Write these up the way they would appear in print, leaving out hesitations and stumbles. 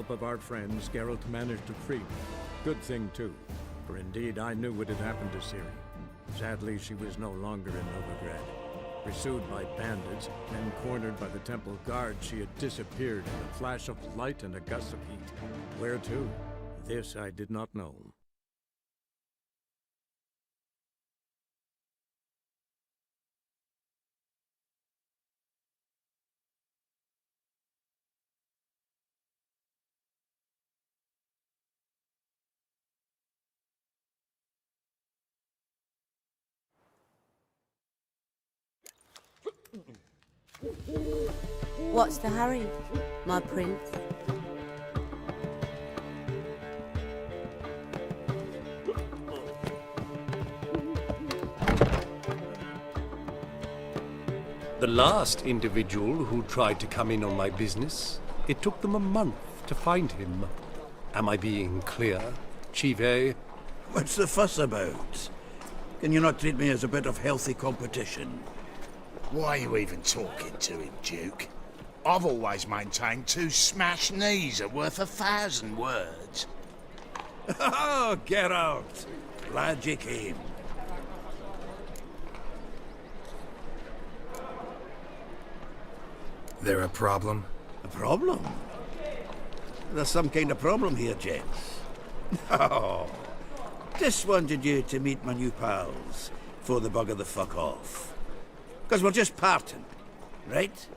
help of our friends, Geralt managed to free me. Good thing, too, for indeed I knew what had happened to Ciri. Sadly, she was no longer in Novigrad. Pursued by bandits, then cornered by the temple guard, she had disappeared in a flash of light and a gust of heat. Where to? This I did not know. What's the hurry, my prince? The last individual who tried to come in on my business, it took them a month to find him. Am I being clear, Chive? What's the fuss about? Can you not treat me as a bit of healthy competition? Why are you even talking to him, Duke? I've always maintained 2 smashed knees are worth 1,000 words. Oh, Geralt! Glad you came. There a problem? A problem? There's some kind of problem here, gents. Oh, just wanted you to meet my new pals before they bugger the fuck off. Because we're just parting, right?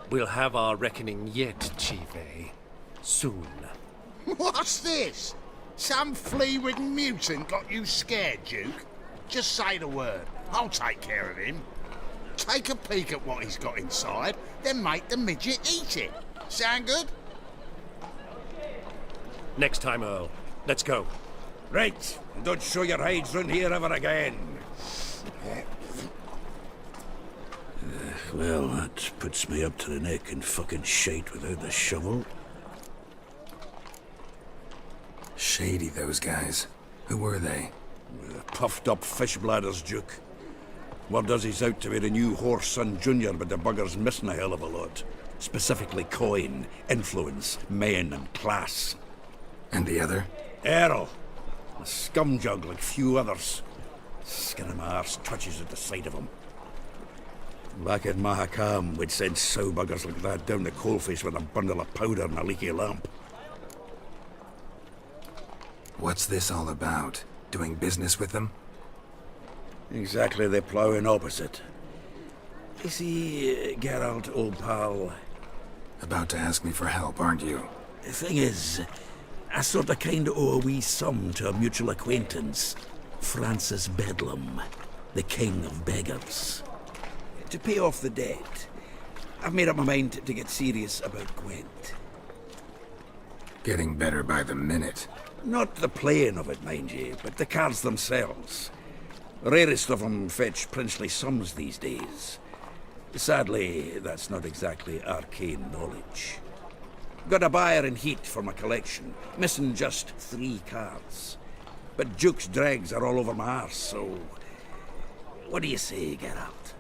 We'll have our reckoning yet, Chive. Soon. What's this? Some flea-ridden mutant got you scared, Duke? Just say the word. I'll take care of him. Take a peek at what he's got inside, then make the midget eat it. Sound good? Next time, Earl. Let's go. Right, and don't show your hides round here ever again. Well, that puts me up to the neck in fucking shite without the shovel. Shady, those guys. Who were they? Puffed up fish bladders, Duke. Word does he's out to be the new Horse Son Jr., but the bugger's missing a hell of a lot. Specifically coin, influence, men, and class. And the other? Earl. A scumjug like few others. Skin of my arse twitches at the sight of him. Back at Mahakam, we'd send sow buggers like that down the coalface with a bundle of powder and a leaky lamp. What's this all about? Doing business with them? Exactly the ploughing opposite. You see, Geralt, old pal... About to ask me for help, aren't you? The thing is, I sort of kind of owe a wee sum to a mutual acquaintance. Francis Bedlam, the king of beggars. To pay off the debt, I've made up my mind to get serious about Gwent. Getting better by the minute. Not the playing of it, mind you, but the cards themselves. The rarest of them fetch princely sums these days. Sadly, that's not exactly arcane knowledge. Got a buyer in heat for my collection, missing just 3 cards. But Duke's dregs are all over my arse, so... What do you say, Geralt?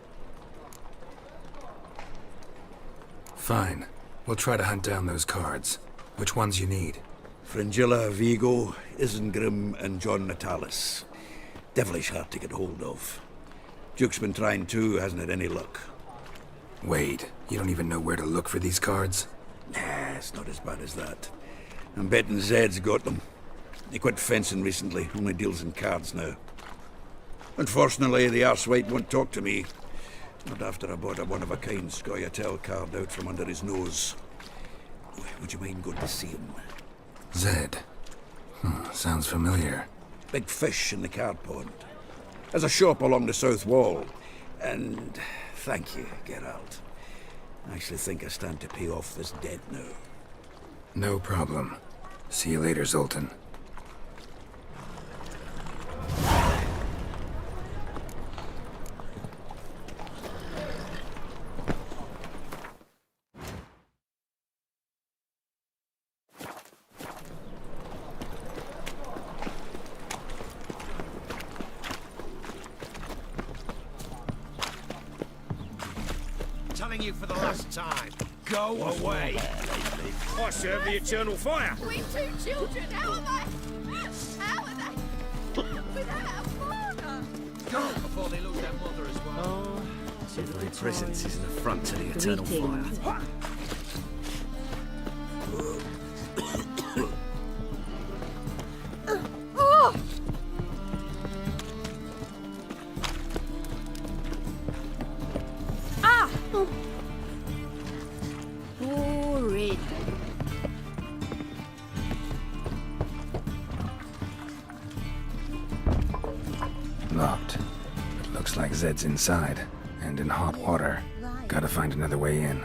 Fine. We'll try to hunt down those cards. Which ones you need? Fringilla, Vigo, Isengrim, and John Natalis. Devilish hard to get hold of. Duke's been trying too, hasn't had any luck. Wait, you don't even know where to look for these cards? Nah, it's not as bad as that. I'm betting Zed's got them. He quit fencing recently, only deals in cards now. Unfortunately, the arsewite won't talk to me. Not after I bought a one-of-a-kind Scoia'tael card out from under his nose. Would you mind going to see him? Zed. Sounds familiar. Big fish in the card pond. There's a shop along the south wall. And thank you, Geralt. I actually think I stand to pay off this debt now. No problem. See you later, Zoltan. Telling you for the last time. Go away! I serve the eternal fire! We've two children. How are they? How are they? Without a father. Go before they lose their mother as well. My presence is an affront to the eternal fire. Oh! Ah! Horrid. Locked. It looks like Zed's inside, and in hot water. Gotta find another way in.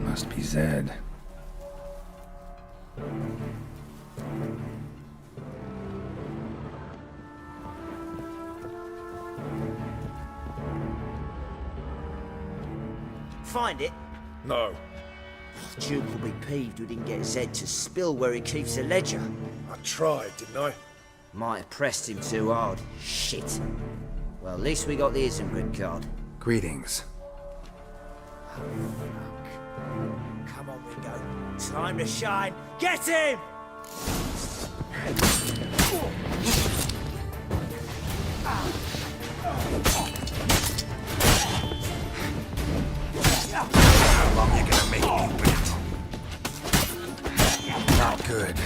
Must be Zed. Find it? No. Duke will be peeved we didn't get Zed to spill where he keeps the ledger. I tried, didn't I? Might have pressed him too hard. Shit. Well, at least we got the Isengrid card. Greetings. Come on, Ringo. Time to shine. Get him! How long you gonna make me wait? Not good.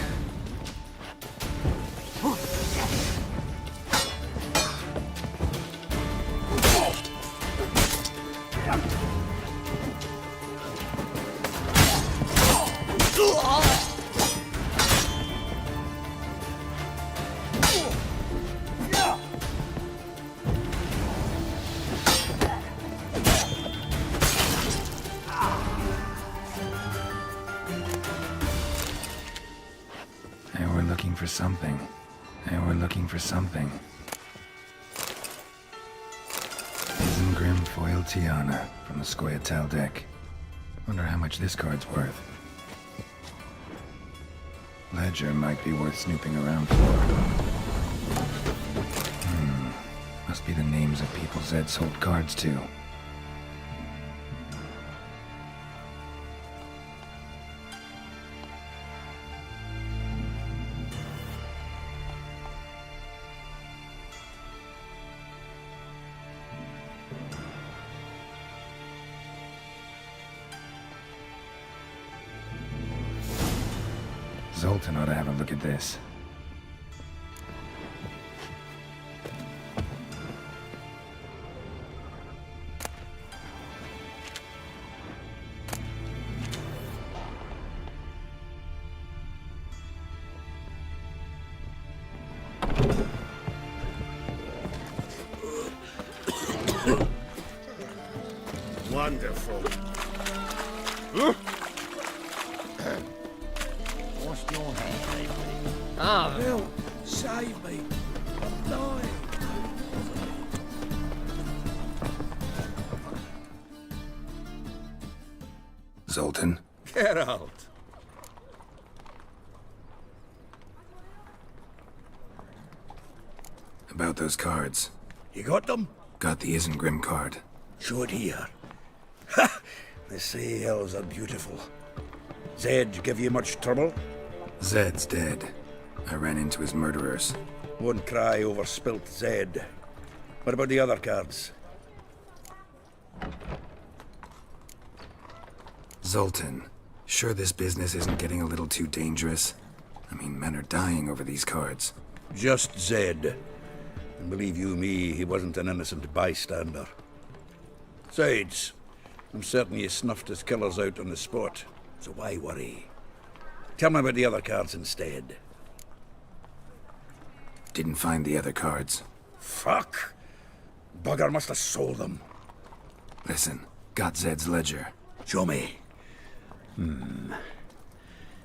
They were looking for something. They were looking for something. Isengrim Foil Tiana from the Scoia'tael deck. Wonder how much this card's worth. Ledger might be worth snooping around for. Must be the names of people Zed sold cards to. Zoltan ought to have a look at this. Wonderful. What's your hand, Help! Save me! I'm dying! Zoltan? Get out! About those cards. You got them? Got the Isengrim card. Show it here. Ha! They say elves are beautiful. Zed give you much trouble? Zed's dead. I ran into his murderers. Won't cry over spilt Zed. What about the other cards? Zoltan, sure this business isn't getting a little too dangerous? I mean, men are dying over these cards. Just Zed. And believe you me, he wasn't an innocent bystander. Besides, I'm certain you snuffed his killers out on the spot, so why worry? Tell me about the other cards instead. Didn't find the other cards. Fuck! Bugger must have sold them. Listen, got Zed's ledger. Show me.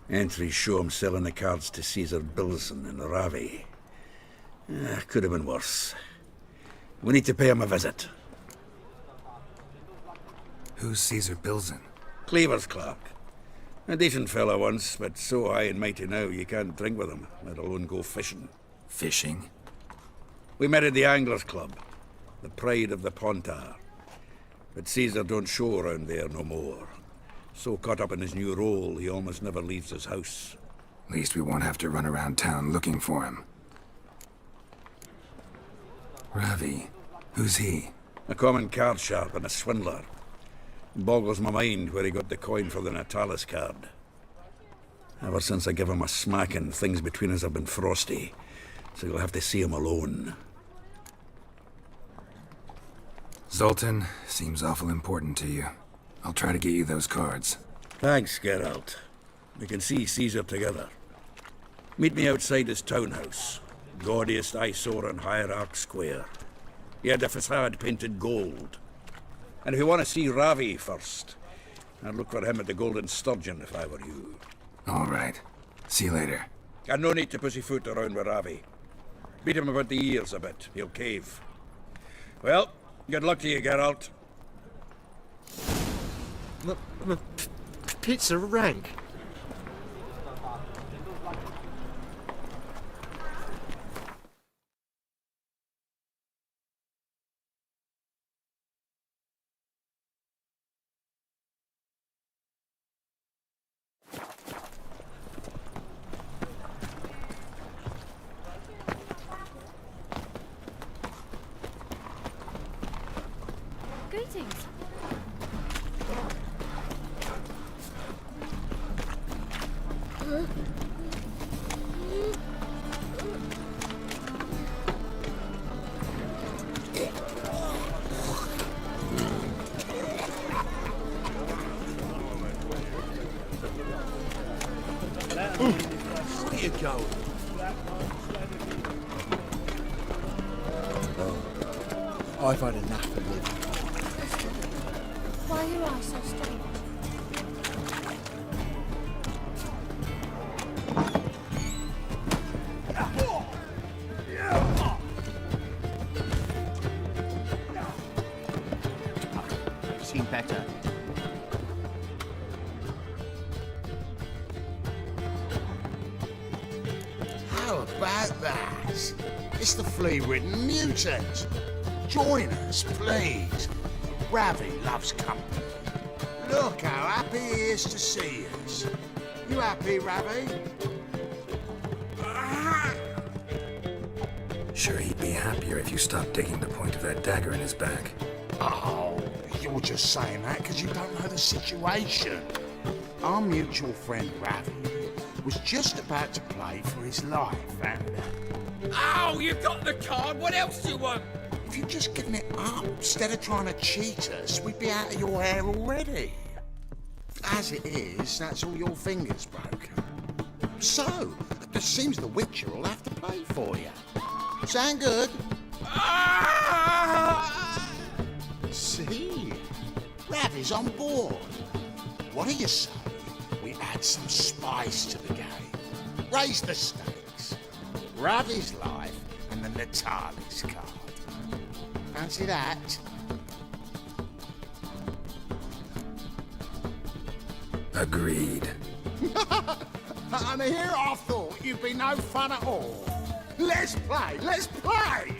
Entries show him selling the cards to Caesar Bilson in Ravi. Could have been worse. We need to pay him a visit. Who's Caesar Bilson? Cleaver's clerk. A decent fellow once, but so high and mighty now you can't drink with him, let alone go fishing. Fishing? We met at the Anglers Club, the pride of the Pontar. But Caesar don't show around there no more. So caught up in his new role, he almost never leaves his house. At least we won't have to run around town looking for him. Ravi, who's he? A common card sharp and a swindler. Boggles my mind where he got the coin for the Natalis card. Ever since I gave him a smacking, things between us have been frosty. So you'll have to see him alone. Zoltan, seems awful important to you. I'll try to get you those cards. Thanks, Geralt. We can see Caesar together. Meet me outside his townhouse. Gaudiest eyesore on Hierarch Square. He had the facade painted gold. And if you want to see Ravi first, I'd look for him at the Golden Sturgeon if I were you. All right. See you later. And no need to pussyfoot around with Ravi. Beat him about the ears a bit. He'll cave. Well, good luck to you, Geralt. Pizza rank. Greetings. Where you going? I've had enough of living. Why are your eyes so strange? Seen better. How about that? It's the flea-ridden mutant. Join us, please. Ravi loves company. Look how happy he is to see us. You happy, Ravi? Sure, he'd be happier if you stopped digging the point of that dagger in his back. Oh, you're just saying that because you don't know the situation. Our mutual friend Ravi was just about to play for his life, and... Oh, you got the card. What else do you want? If you'd just given it up instead of trying to cheat us, we'd be out of your hair already. As it is, that's all your fingers broken. So, it seems the Witcher will have to play for you. Sound good? See? Ravi's on board. What do you say? We add some spice to the game. Raise the stakes. Ravi's life and the Natalis card. Fancy that? Agreed. And here I thought you'd be no fun at all. Let's play, let's play!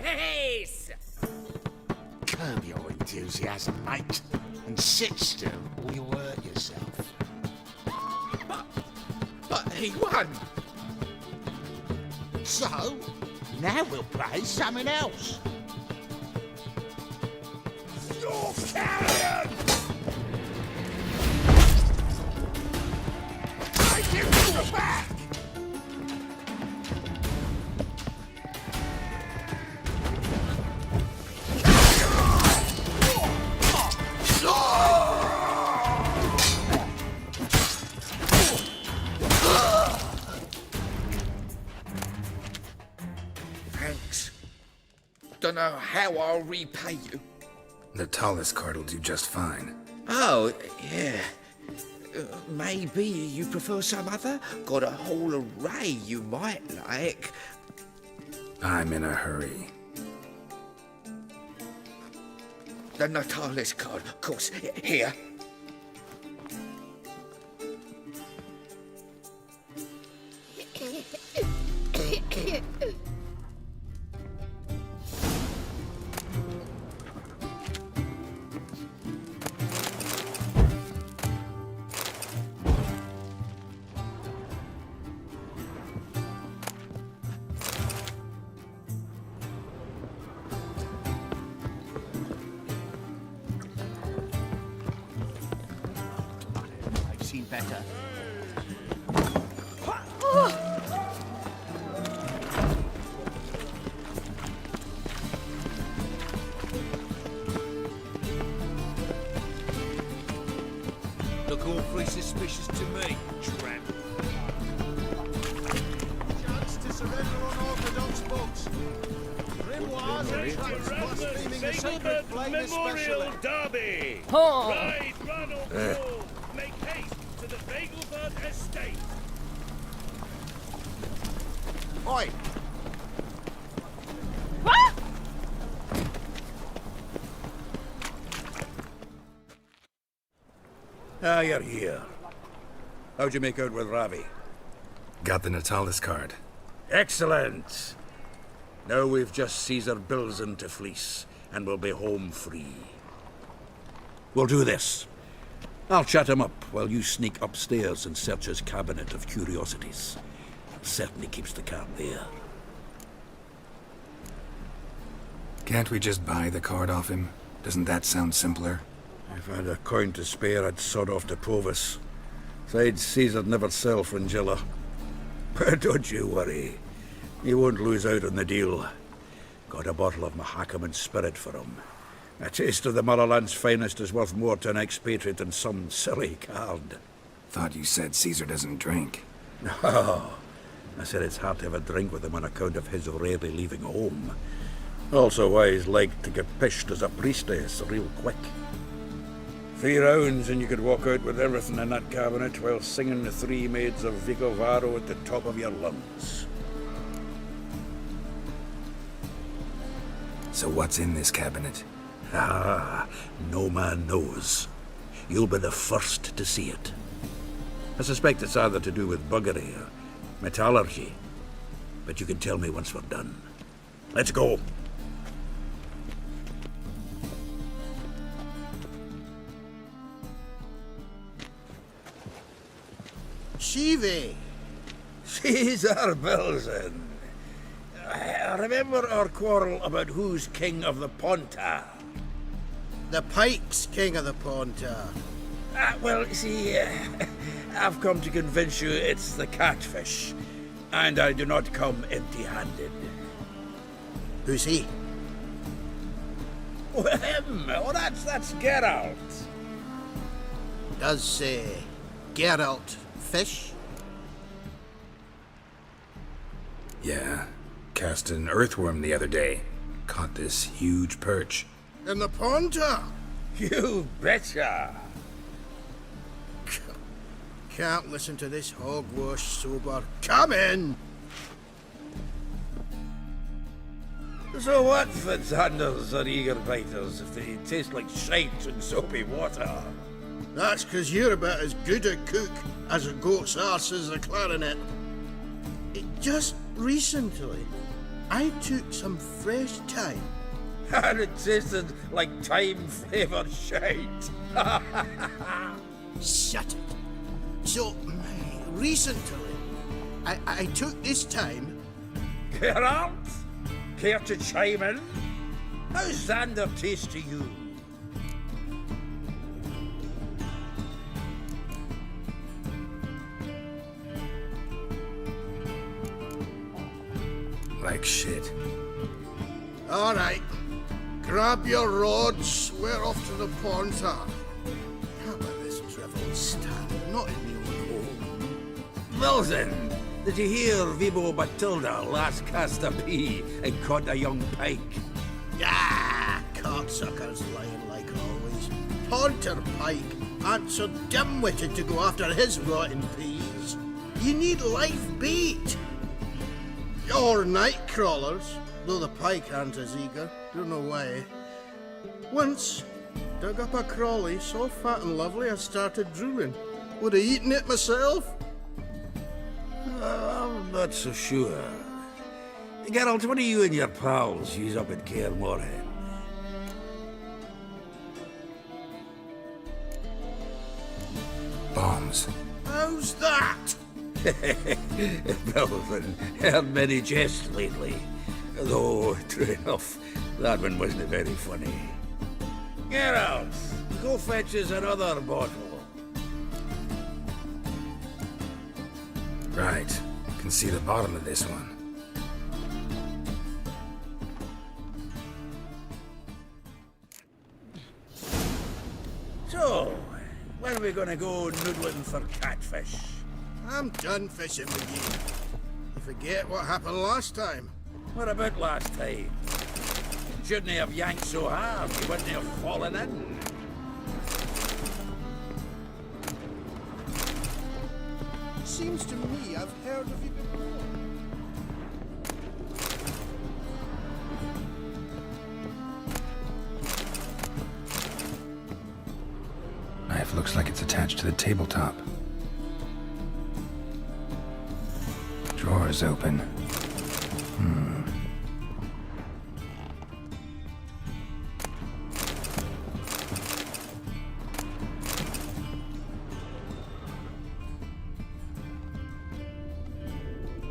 Yes! Curb your enthusiasm, mate, and sit still or you'll hurt yourself. But he won! So, now we'll play something else. You're carrion! I give you back! Thanks. Don't know how I'll repay you. The tallest card will do just fine. Oh, yeah. Maybe you prefer some other? Got a whole array you might like. I'm in a hurry. The Natalis card, of course. Here. I've seen better. Look awfully suspicious to me, tramp. Chance to surrender unorthodox books. Grimoires and traps blaspheming the sacred flame especially. Derby! Oh. Ride, run or fall! Make haste to the Vagelbird estate! Oi! Ah, you're here. How'd you make out with Ravi? Got the Natalis card. Excellent! Now we've just Caesar Bilzen to fleece, and we'll be home free. We'll do this. I'll chat him up while you sneak upstairs and search his cabinet of curiosities. Certainly keeps the cat there. Can't we just buy the card off him? Doesn't that sound simpler? If I had a coin to spare, I'd sod off to Provis. Besides, Caesar'd never sell Fringilla. But don't you worry. He won't lose out on the deal. Got a bottle of Mahakaman spirit for him. A taste of the motherland's finest is worth more to an expatriate than some silly card. Thought you said Caesar doesn't drink. No. I said it's hard to have a drink with him on account of his rarely leaving home. Also why he's like to get pished as a priestess real quick. 3 rounds and you could walk out with everything in that cabinet while singing the 3 Maids of Vicovaro at the top of your lungs. So what's in this cabinet? Ah, no man knows. You'll be the first to see it. I suspect it's either to do with buggery or metallurgy. But you can tell me once we're done. Let's go. Shivi! Caesar Bilzen. Remember our quarrel about who's king of the Ponta? The Pike's king of the Ponta. Well, see, I've come to convince you it's the catfish. And I do not come empty-handed. Who's he? Oh, him! Oh, that's Geralt. Does Geralt fish? Yeah. Cast an earthworm the other day. Caught this huge perch. In the Ponta? You betcha! Can't listen to this hogwash sober. Come in! So what, Fitzhanders or eager biters, if they taste like shite and soapy water? That's 'cause you're about as good a cook as a goat's arse is a clarinet. Just recently, I took some fresh time. And it tasted like time-flavoured shite. Shut it. So, recently, I took this time. Geralt, care to chime in? How's Xander taste to you? Like shit. All right. Grab your rods. We're off to the pawn shop. Can't let this drivel stand. Not in the old hole. Wilson, did you hear Vibo Matilda last cast a pea and caught a young pike? Ah, cocksuckers lying like always. Ponter Pike aren't so dim-witted to go after his rotten peas. You need live bait. Or night crawlers, though the pike aren't as eager. Don't know why. Once, dug up a crawly so fat and lovely I started drooling. Would have eaten it myself. I'm not so sure. Geralt, what do you and your pals use up at Kaer Morhen? Bombs. How's that? Belvin, heard many jests lately. Though, true enough, that one wasn't very funny. Geralt, go fetch us another bottle. Right. Can see the bottom of this one. So, when are we gonna go noodling for catfish? I'm done fishing with you. You forget what happened last time. What about last time? Shouldn't have yanked so hard, you wouldn't have fallen in. Seems to me I've heard of you before. Knife looks like it's attached to the tabletop. Drawer's open.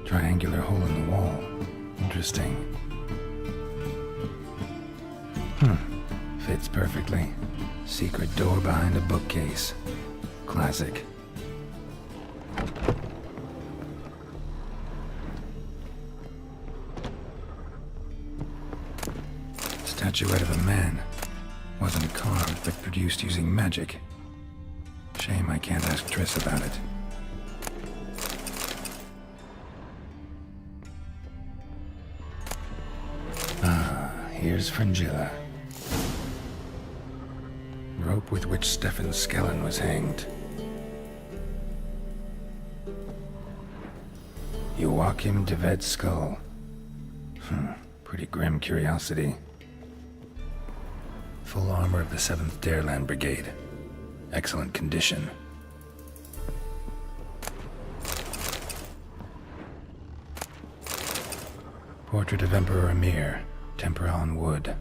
Triangular hole in the wall. Interesting. Fits perfectly. Secret door behind a bookcase. Classic. Statuette of a man. Wasn't carved, but produced using magic. Shame I can't ask Triss about it. Here's Fringilla. Rope with which Stefan Skellen was hanged. Joachim de Ved's skull. Pretty grim curiosity. Full armor of the 7th Dareland Brigade. Excellent condition. Portrait of Emperor Emir. Tempera on wood.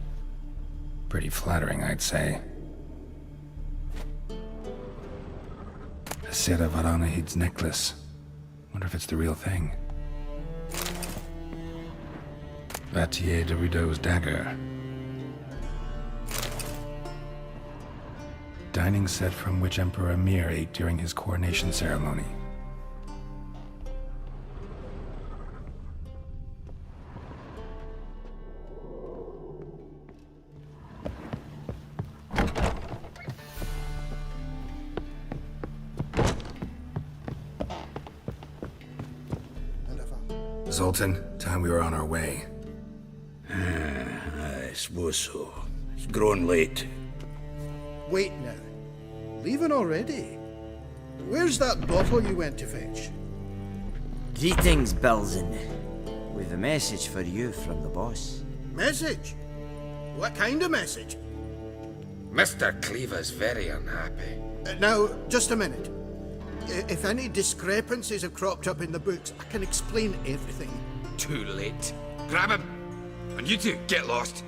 Pretty flattering, I'd say. Sarah Varanahid's necklace. Wonder if it's the real thing. Vatier de Rideau's dagger. Dining set from which Emperor Emir ate during his coronation ceremony. Zoltan, time we were on our way. I suppose so. It's grown late. Wait now. Leaving already? Where's that bottle you went to fetch? Greetings, Belzen. We've a message for you from the boss. Message? What kind of message? Mr. Cleaver's very unhappy. Now, just a minute. If any discrepancies have cropped up in the books, I can explain everything. Too late. Grab him! And you two, get lost!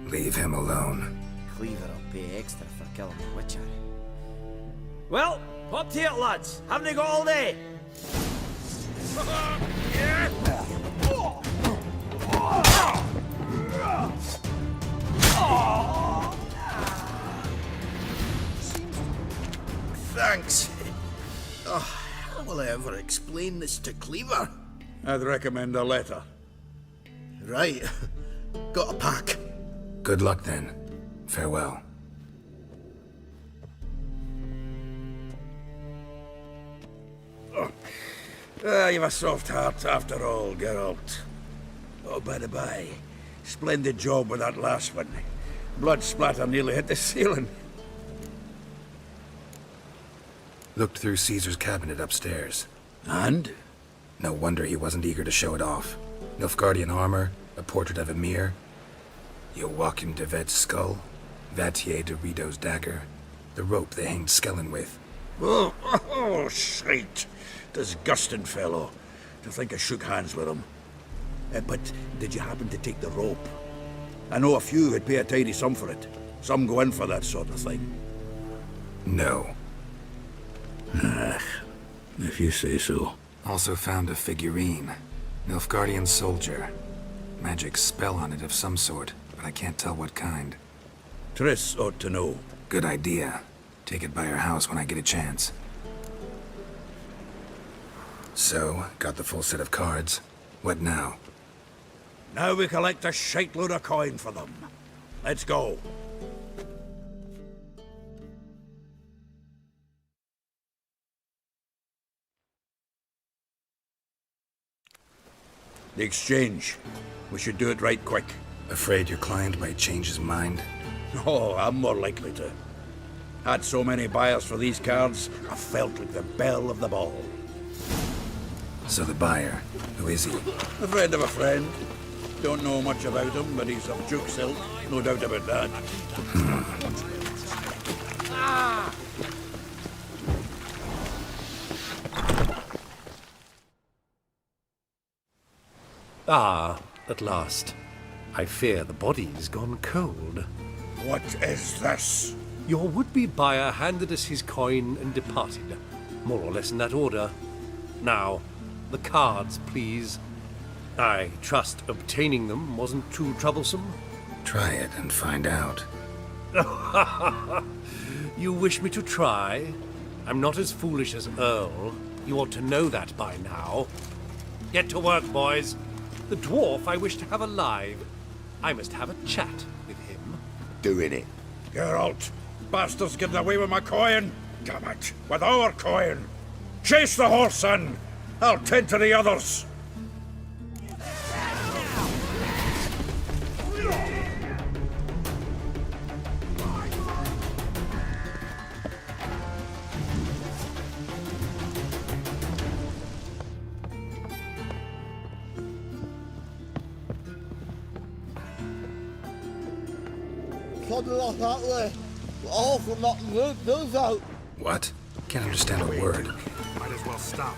Leave him alone. Cleaver will pay extra for killing the Witcher. Well, up to it, lads. Haven't they got all day? Thanks. Oh, how will I ever explain this to Cleaver? I'd recommend a letter. Right. Got a pack. Good luck then. Farewell. You've a soft heart after all, Geralt. Oh, by the by, splendid job with that last one. Blood splatter nearly hit the ceiling. Looked through Caesar's cabinet upstairs. And? No wonder he wasn't eager to show it off. Nilfgaardian armor, a portrait of Emir, Joachim de Vet's skull, Vatier de Rideau's dagger, the rope they hanged Skellen with. Oh, shite. Disgusting fellow. To think I shook hands with him. But did you happen to take the rope? I know a few would pay a tidy sum for it. Some go in for that sort of thing. No. If you say so. Also found a figurine. Nilfgaardian soldier. Magic spell on it of some sort, but I can't tell what kind. Triss ought to know. Good idea. Take it by her house when I get a chance. So, got the full set of cards. What now? Now we collect a shite-load of coin for them. Let's go. The exchange. We should do it right quick. Afraid your client might change his mind? Oh, I'm more likely to. Had so many buyers for these cards, I felt like the belle of the ball. So the buyer, who is he? A friend of a friend. Don't know much about him, but he's of Duke's ilk. No doubt about that. Ah, at last. I fear the body's gone cold. What is this? Your would-be buyer handed us his coin and departed. More or less in that order. Now, the cards, please. I trust obtaining them wasn't too troublesome. Try it and find out. You wish me to try? I'm not as foolish as Earl. You ought to know that by now. Get to work, boys. The dwarf I wish to have alive. I must have a chat with him. Doing it. Geralt, bastards getting away with my coin. Damn it, with our coin. Chase the horse in. I'll tend to the others. Something off that way. All for knocking those out. What? Can't understand a word. Might as well stop.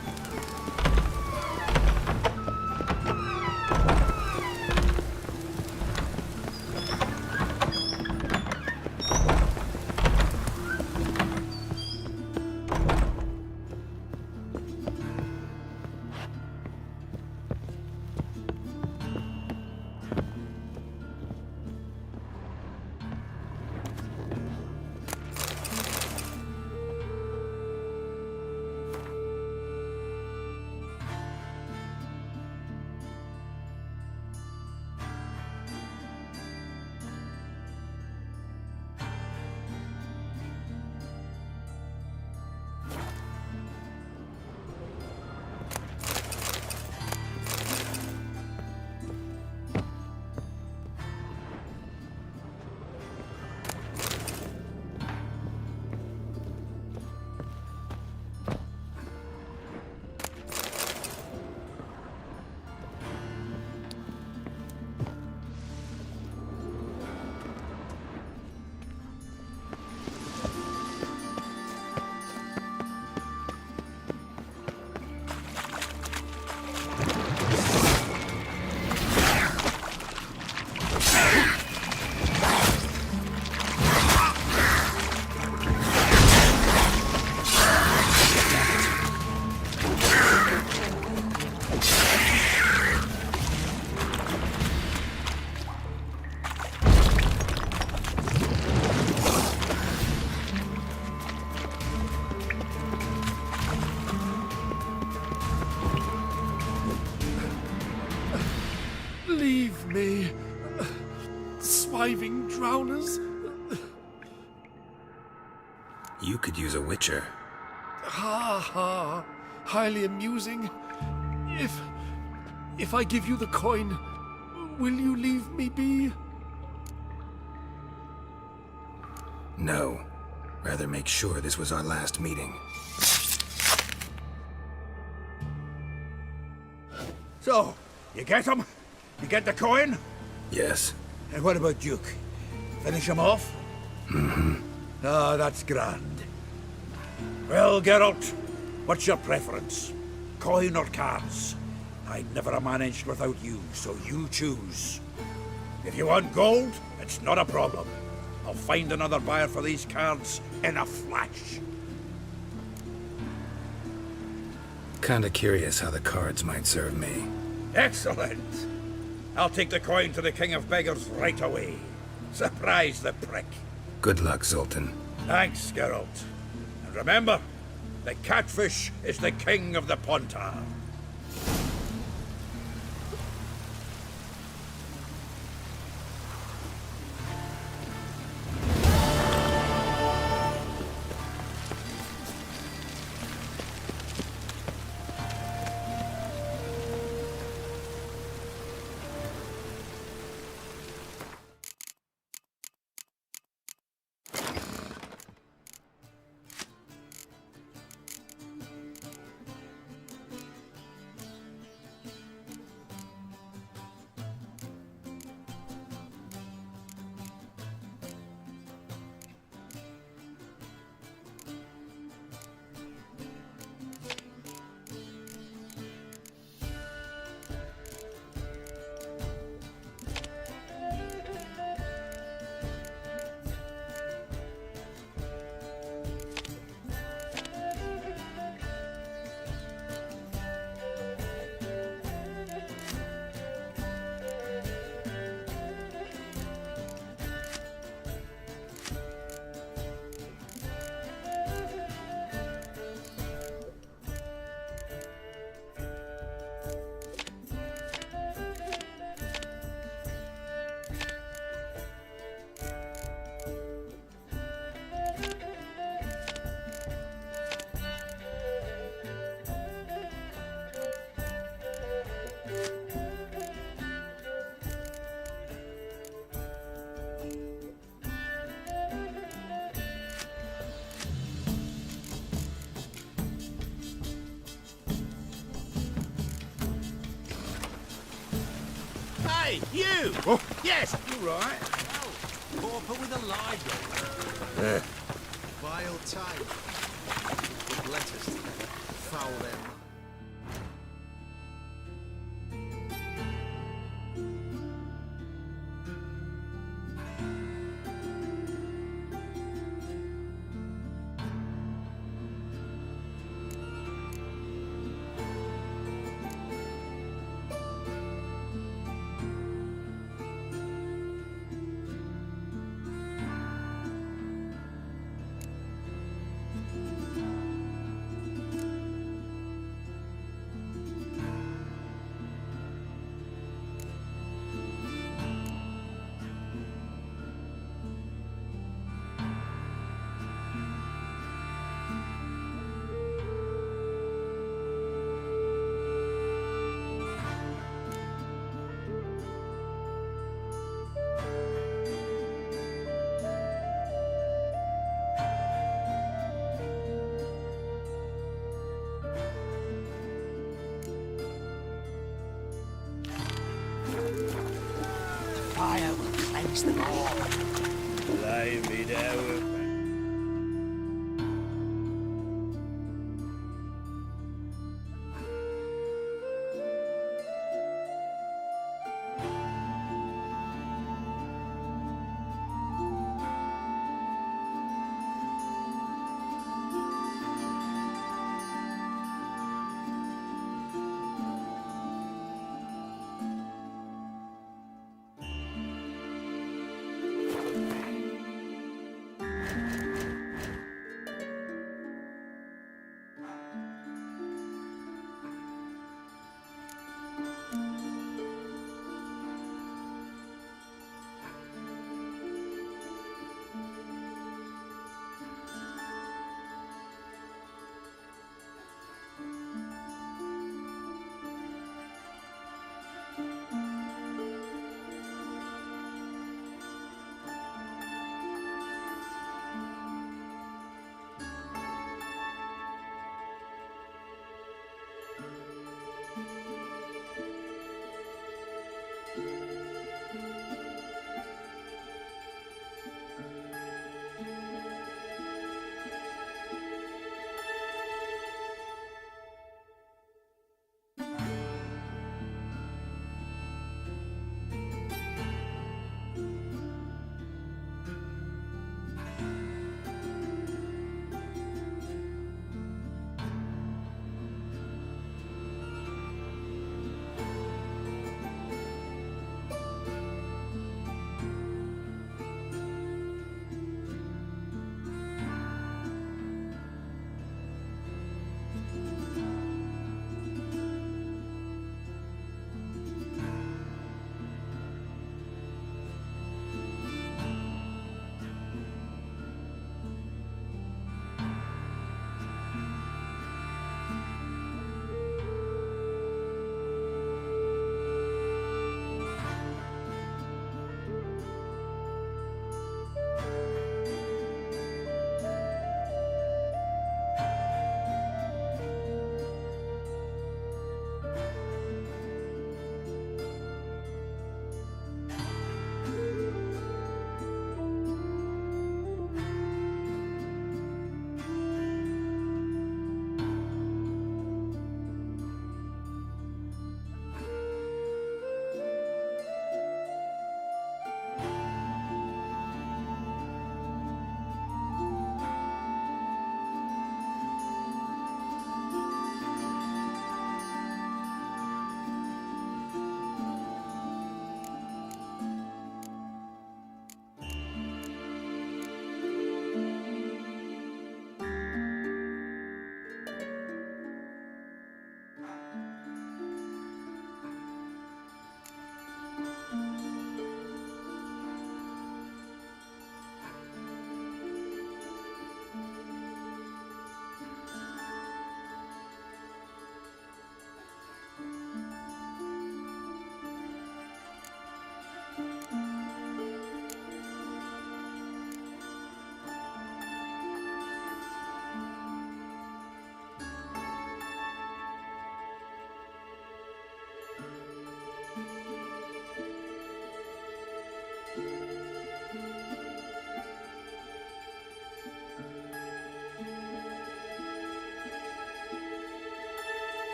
Leave me. Swiving drowners. You could use a witcher. Ha ha. Highly amusing. If I give you the coin, will you leave me be? No. Rather make sure this was our last meeting. So, you get him? You get the coin? Yes. And what about Duke? Finish him off? Mm-hmm. Ah, that's grand. Well, Geralt, what's your preference? Coin or cards? I'd never have managed without you, so you choose. If you want gold, it's not a problem. I'll find another buyer for these cards in a flash. Kinda curious how the cards might serve me. Excellent! I'll take the coin to the King of Beggars right away. Surprise the prick. Good luck, Zoltan. Thanks, Geralt. And remember, the catfish is the king of the Pontar. Hey, you! Oh. Yes, You right? Oh, pauper with a library. vile type. With letters together. Foul them. Fire will cleanse them all. Lie me down.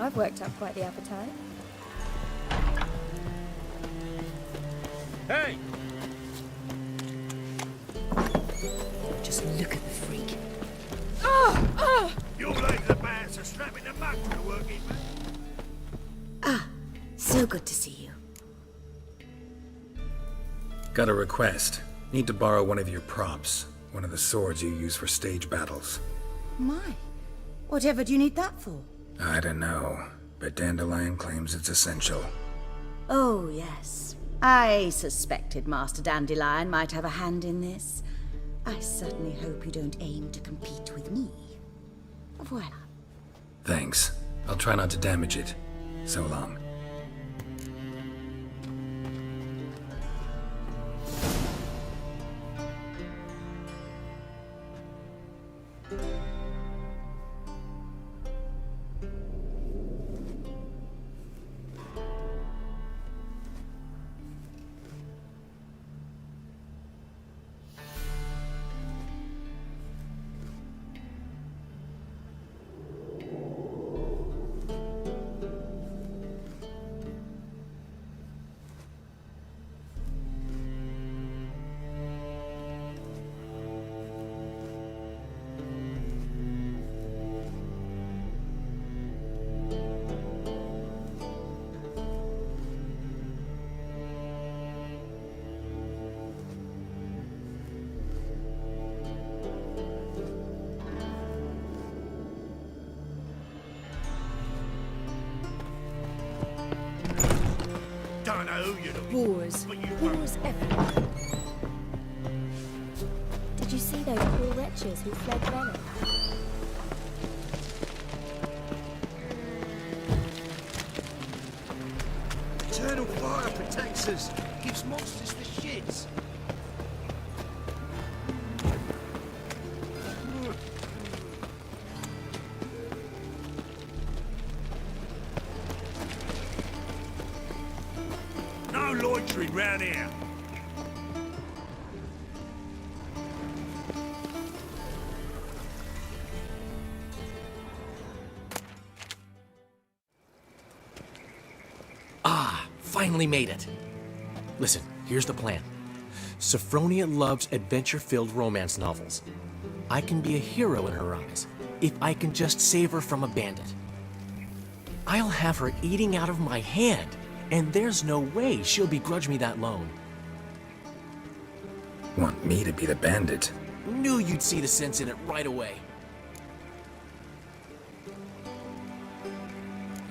I've worked up quite the appetite. Hey! Just look at the freak. Your legs are bad, so strapping the back to the working man. Ah, so good to see you. Got a request. Need to borrow one of your props. One of the swords you use for stage battles. My, whatever do you need that for? I don't know, but Dandelion claims it's essential. Oh, yes. I suspected Master Dandelion might have a hand in this. I certainly hope you don't aim to compete with me. Voila. Thanks. I'll try not to damage it. So long. Don't know who you're looking Wars. Wars everywhere. Did you see those poor wretches who fled Venice? Eternal fire protects us. Gives monsters the shits. No loitering round here. Finally made it. Listen, here's the plan. Sophronia loves adventure-filled romance novels. I can be a hero in her eyes if I can just save her from a bandit. I'll have her eating out of my hand, and there's no way she'll begrudge me that loan. Want me to be the bandit? Knew you'd see the sense in it right away.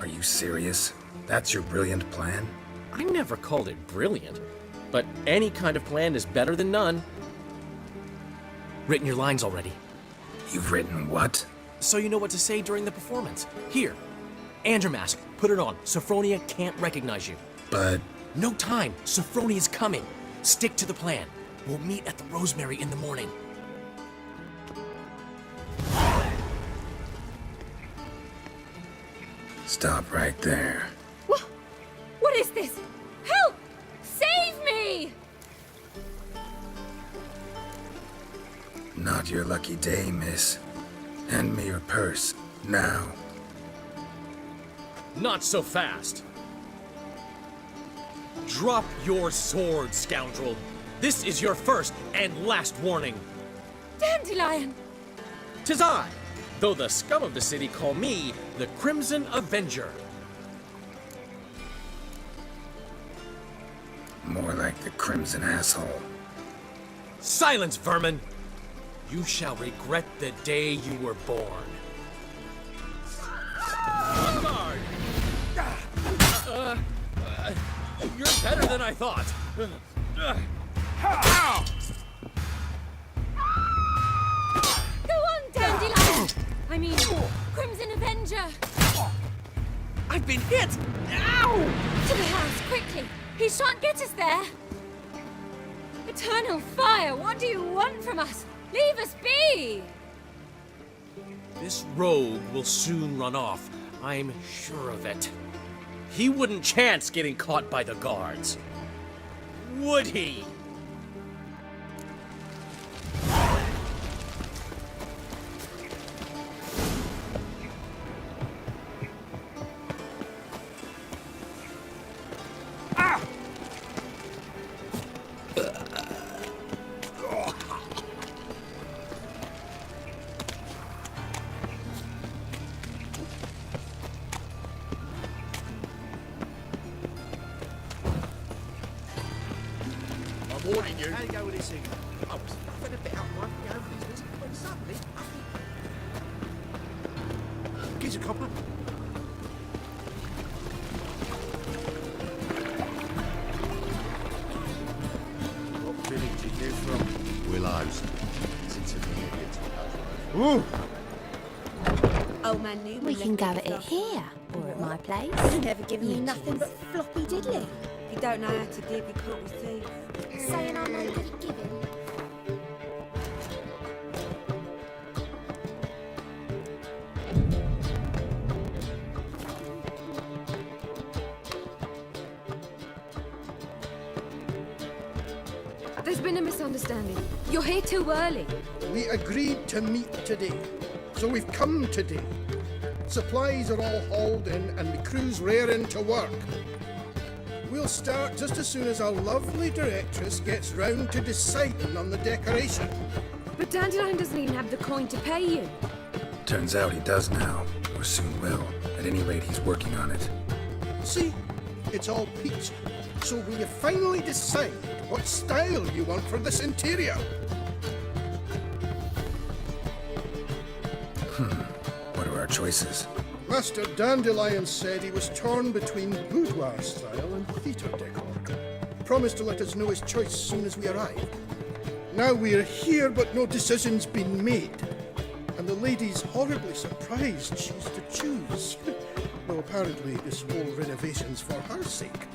Are you serious? That's your brilliant plan? I never called it brilliant, but any kind of plan is better than none. Written your lines already. You've written what? So you know what to say during the performance. Here, and your mask. Put it on. Sophronia can't recognize you. But... No time. Sophronia's coming. Stick to the plan. We'll meet at the Rosemary in the morning. Stop right there. What is this? Help! Save me! Not your lucky day, miss. Hand me your purse, now. Not so fast. Drop your sword, scoundrel. This is your first and last warning. Dandelion! 'Tis I, though the scum of the city call me the Crimson Avenger. More like the Crimson Asshole. Silence, vermin! You shall regret the day you were born. On guard! You're better than I thought. Go on, Dandelion! I mean, Crimson Avenger! I've been hit! Ow! To the house, quickly! He shan't get us there! Eternal fire, what do you want from us? Leave us be! This rogue will soon run off. I'm sure of it. He wouldn't chance getting caught by the guards. Would he? warning you. How you go with this thing? I was laughing a bit out my own business when suddenly Get a copper. What village are you from? Willows. It's intermediate. Ooh, Old man knew We can go at it here, or at my place. You've never given me nothing but floppy diddly. If you don't know how to give, you can't receive. Saying I'm no good at giving. There's been a misunderstanding. You're here too early. we agreed to meet today, so we've come today. Supplies are all hauled in and the crew's raring to work. We'll start just as soon as our lovely directress gets round to deciding on the decoration. But Dandelion doesn't even have the coin to pay you. Turns out he does now, or soon will. At any rate, he's working on it. See, it's all peach. So will you finally decide what style you want for this interior? What are our choices? Master Dandelion said he was torn between boudoir style and theatre decor. Promised to let us know his choice as soon as we arrive. Now we're here, but no decision's been made. And the lady's horribly surprised she's to choose. Though apparently this whole renovation's for her sake.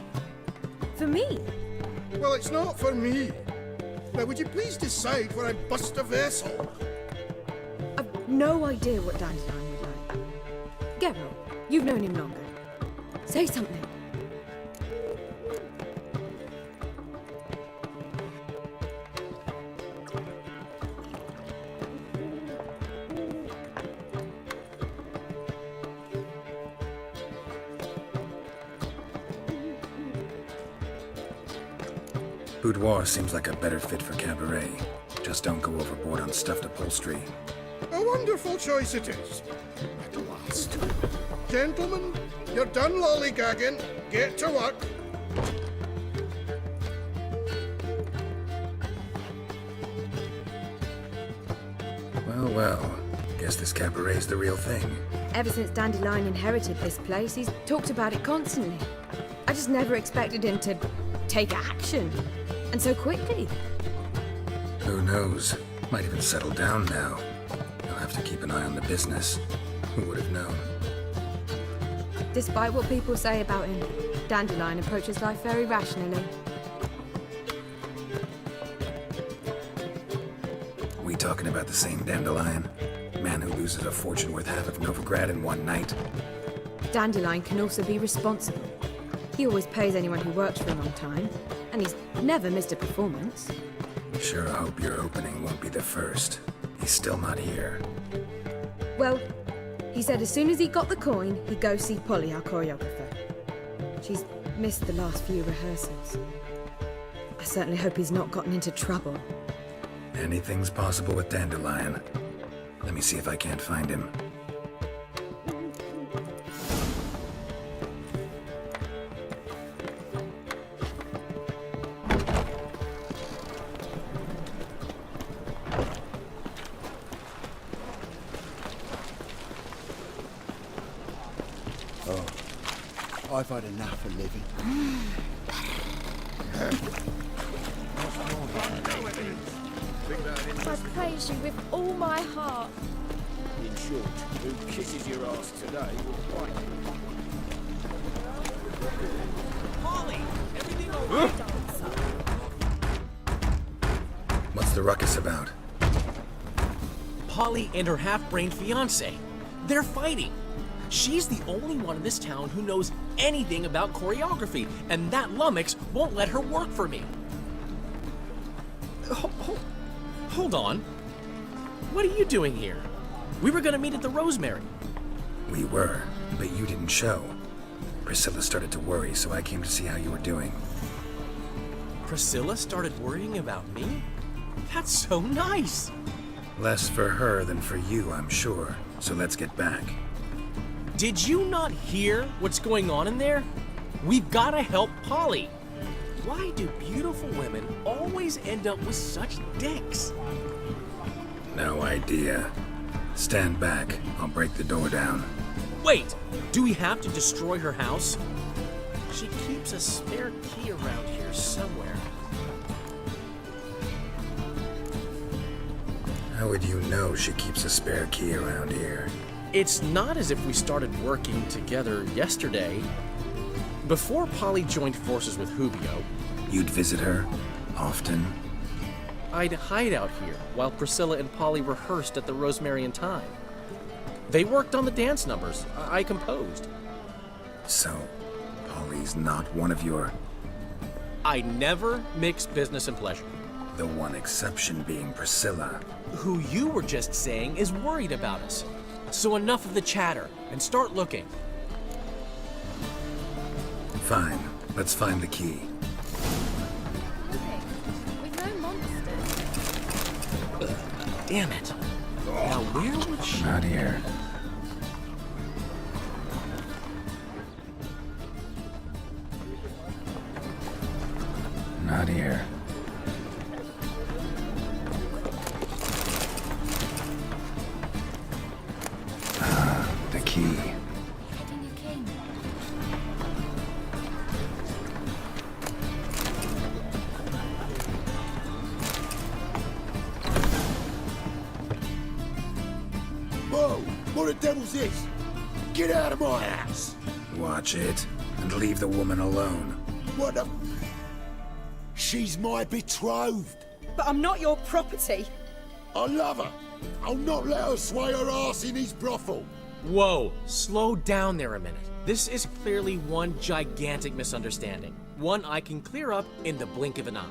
For me? Well, it's not for me. Now, would you please decide where I bust a vessel? I've no idea what Dandelion would like. Geralt, you've known him longer. Say something. Boudoir seems like a better fit for cabaret. Just don't go overboard on stuffed upholstery. A wonderful choice it is. At last. Gentlemen, you're done lollygagging. Get to work. Well, well. Guess this cabaret's the real thing. Ever since Dandelion inherited this place, he's talked about it constantly. I just never expected him to take action. And so quickly. Who knows? Might even settle down now. He'll have to keep an eye on the business. Who would have known? Despite what people say about him, Dandelion approaches life very rationally. We talking about the same Dandelion? Man who loses a fortune worth half of Novigrad in one night? Dandelion can also be responsible. He always pays anyone who works for him on time, and he's never missed a performance. Sure hope your opening won't be the first. He's still not here. Well, he said as soon as he got the coin, he'd go see Polly, our choreographer. She's missed the last few rehearsals. I certainly hope he's not gotten into trouble. Anything's possible with Dandelion. Let me see if I can't find him. I've had enough of living. I praise you with all my heart. In short, who kisses your ass today will fight you. Polly, everything all right? What's the ruckus about? Polly and her half-brained fiancé. They're fighting. She's the only one in this town who knows anything about choreography, and that lummox won't let her work for me. Hold on. What are you doing here? We were gonna meet at the Rosemary. We were, but you didn't show. Priscilla started to worry, so I came to see how you were doing. Priscilla started worrying about me? That's so nice! Less for her than for you, I'm sure. So let's get back. Did you not hear what's going on in there? We've gotta help Polly. Why do beautiful women always end up with such dicks? No idea. Stand back. I'll break the door down. Wait, do we have to destroy her house? She keeps a spare key around here somewhere. How would you know she keeps a spare key around here? It's not as if we started working together yesterday. Before Polly joined forces with Hubio, You'd visit her? Often? I'd hide out here while Priscilla and Polly rehearsed at the Rosemary and Thyme. They worked on the dance numbers I composed. So, Polly's not one of your... I never mix business and pleasure. The one exception being Priscilla. Who you were just saying is worried about us. So enough of the chatter and start looking. Fine. Let's find the key. With no monsters. Damn it. Now where would she... Not here. Not here. The key. Hiding your king. Whoa! What the devil's this? Get out of my house! Watch it, and leave the woman alone. What the... She's my betrothed. But I'm not your property. I love her. I'll not let her sway her ass in his brothel. Whoa, slow down there a minute. This is clearly one gigantic misunderstanding. One I can clear up in the blink of an eye.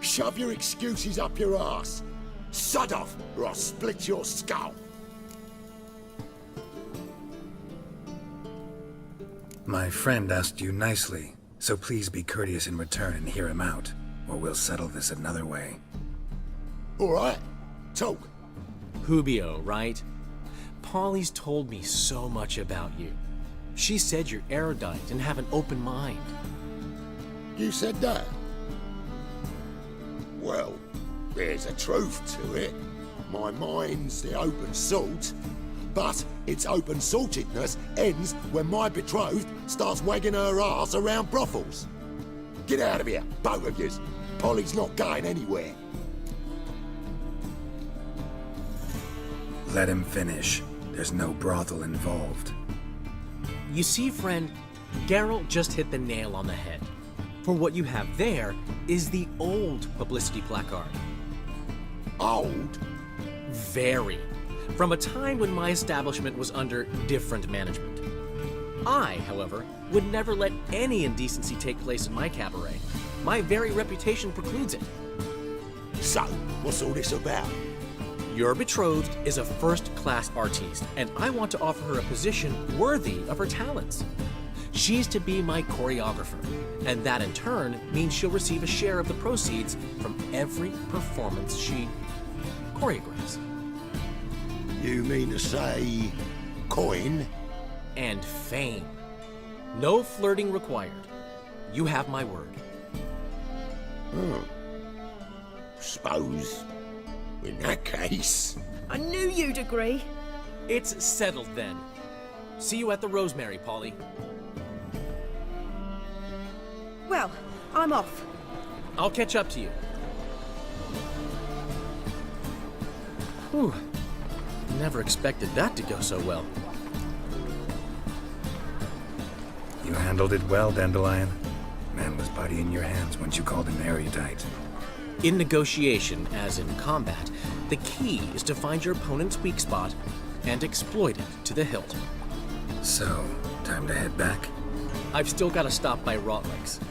Shove your excuses up your ass. Sod off, or I'll split your skull. My friend asked you nicely, so please be courteous in return and hear him out, or we'll settle this another way. All right, talk. Hubio, right? Polly's told me so much about you. She said you're erudite and have an open mind. You said that? Well, there's a truth to it. My mind's the open salt, but its open saltedness ends when my betrothed starts wagging her ass around brothels. Get out of here, both of yous. Polly's not going anywhere. Let him finish. There's no brothel involved. You see, friend, Geralt just hit the nail on the head. For what you have there is the old publicity placard. Old? Very. From a time when my establishment was under different management. I, however, would never let any indecency take place in my cabaret. My very reputation precludes it. So, what's all this about? Your betrothed is a first-class artiste, and I want to offer her a position worthy of her talents. She's to be my choreographer, and that in turn means she'll receive a share of the proceeds from every performance she choreographs. You mean to say... coin? And fame. No flirting required. You have my word. Suppose... in that case... I knew you'd agree. It's settled then. See you at the Rosemary, Polly. Well, I'm off. I'll catch up to you. Whew. Never expected that to go so well. You handled it well, Dandelion. Man was body in your hands once you called him erudite. In negotiation, as in combat, the key is to find your opponent's weak spot and exploit it to the hilt. So, time to head back? I've still got to stop by Rotlick's.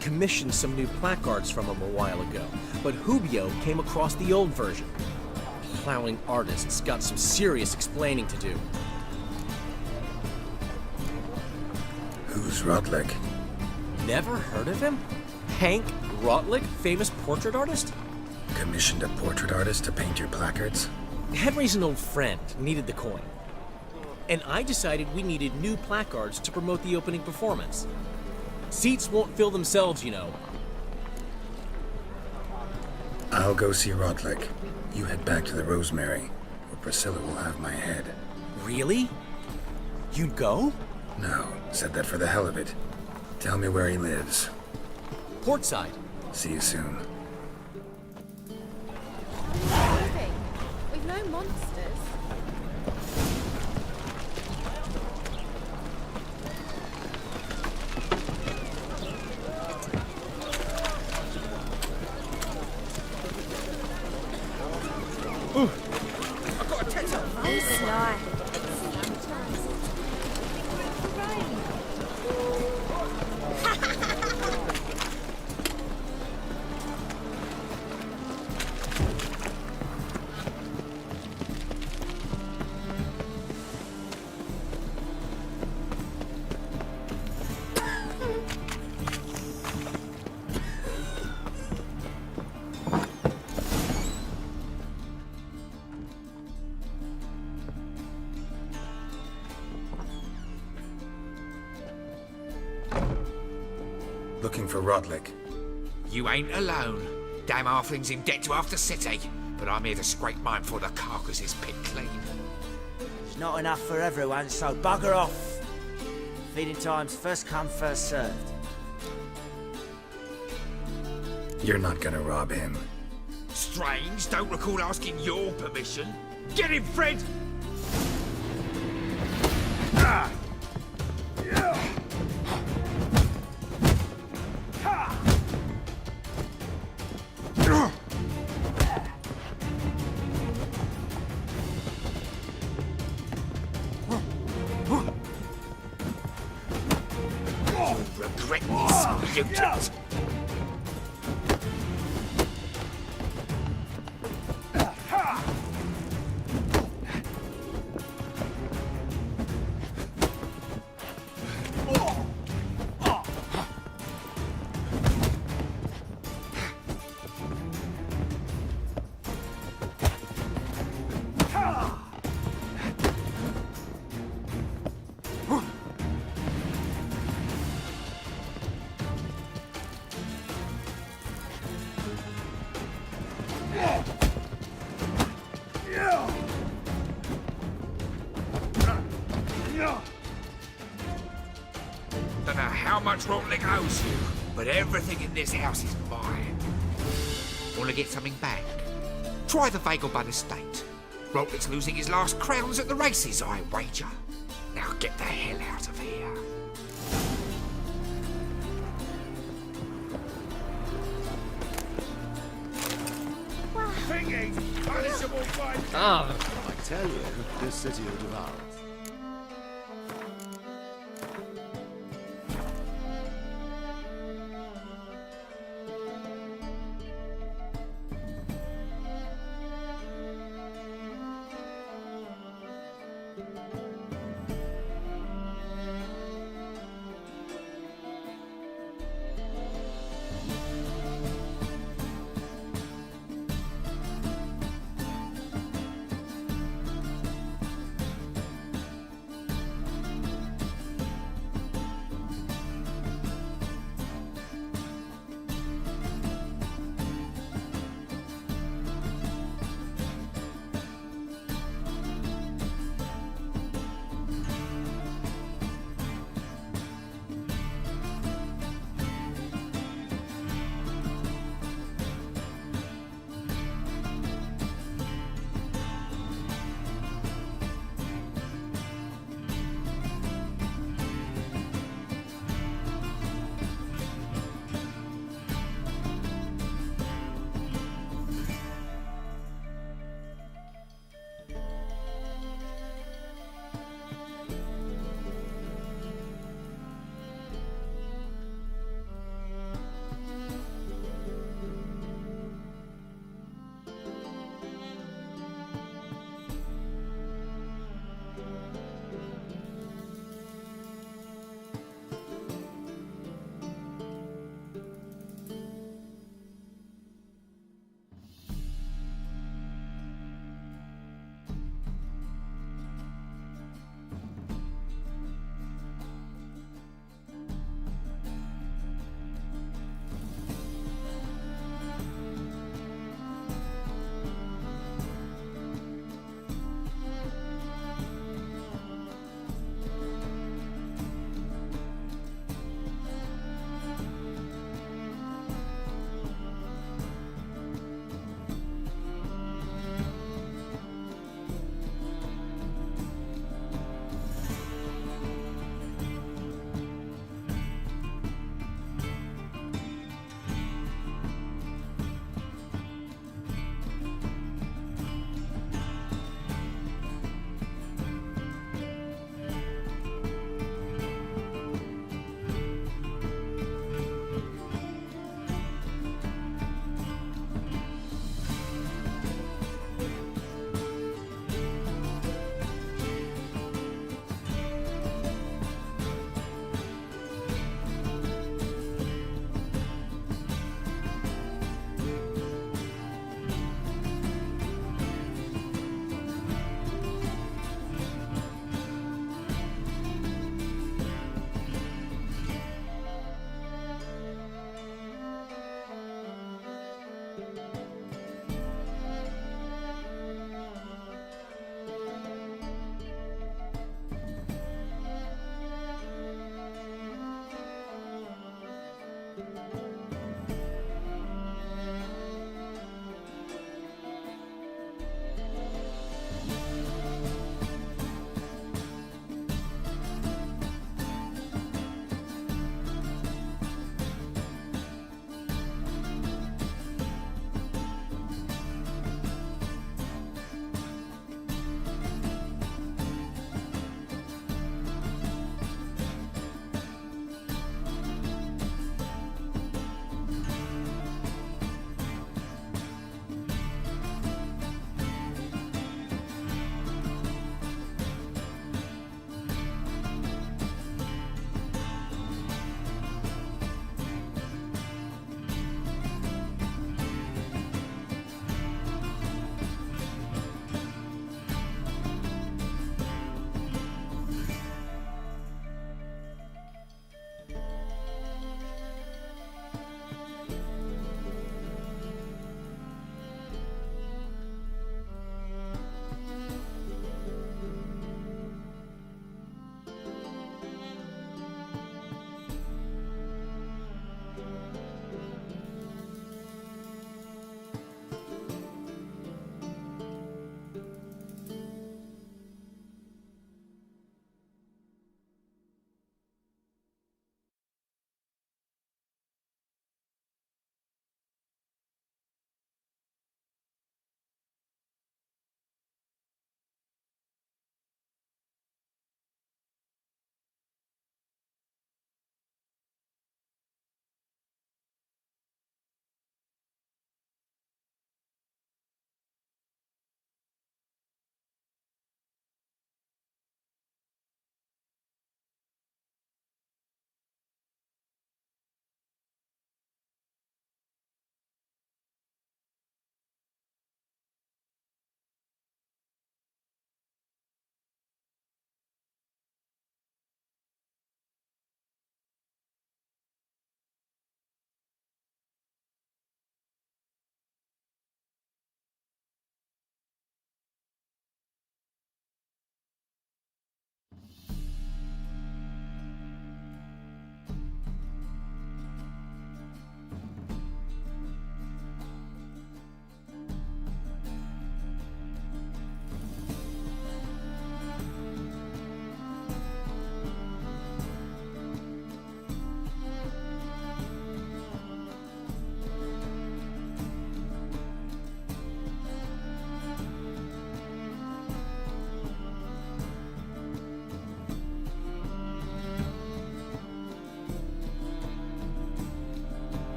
Commissioned some new placards from him a while ago, but Hubio came across the old version. Plowing artists got some serious explaining to do. Who's Rotlick? Never heard of him? Hank Rotlick, famous portrait artist? Commissioned a portrait artist to paint your placards? Henry's an old friend, needed the coin. And I decided we needed new placards to promote the opening performance. Seats won't fill themselves, you know. I'll go see Rodlick. You head back to the Rosemary, or Priscilla will have my head. Really? You'd go? No, said that for the hell of it. Tell me where he lives. Portside. See you soon. Moving. We've no monsters. Very sly. Looking for Rodlick. You ain't alone. Damn halfling's in debt to half the city. But I'm here to scrape mine before the carcass is picked clean. There's not enough for everyone, so bugger off. Feeding time's first come, first served. You're not gonna rob him. Strange, don't recall asking your permission. Get him, Fred! Regret this, mutant! Don't know how much Rotlick owes you, but everything in this house is mine. Want to get something back? Try the Vagelbud estate. Rotlick's losing his last crowns at the races, I wager. Now get the hell out of here. Ah, I tell you, this city will devour.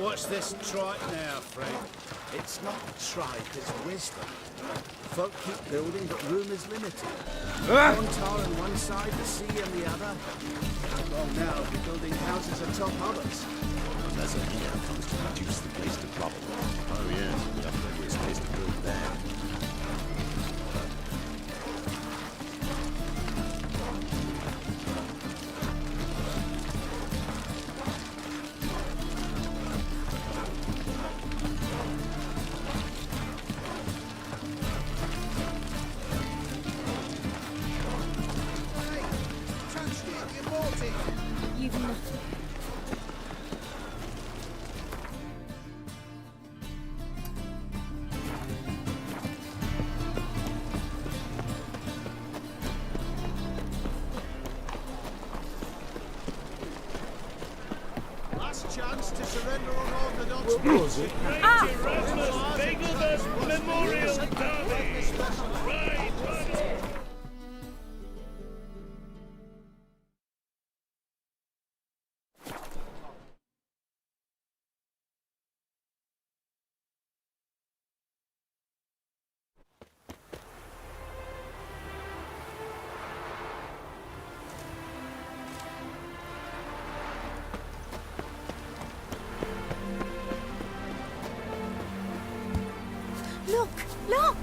what's this trite now, Frank? It's not trite, it's wisdom. Folk keep building, but room is limited. One tower on one side, the sea on the other. Well, now we're building houses atop others. Unless a year comes to reduce the place to rubble. Oh yes, the ugliest place to build there. You've nothing. Last chance to surrender unorthodox. What was it? Memorial Derby. Look! Look!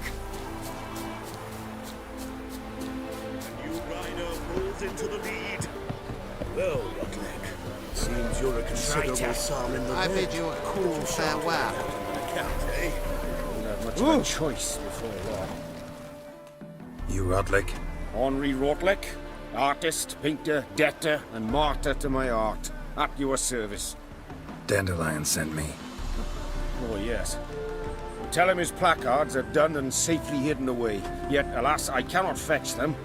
New rider pulls into the lead. Well, Rotlick, seems you're a considerable psalm in the I red. bid you a cool farewell. Won't have much of a choice before long. You Rotlick? Henri Rotlick, artist, painter, debtor, and martyr to my art. At your service. Dandelion sent me. Oh, yes. Tell him his placards are done and safely hidden away. Yet, alas, I cannot fetch them.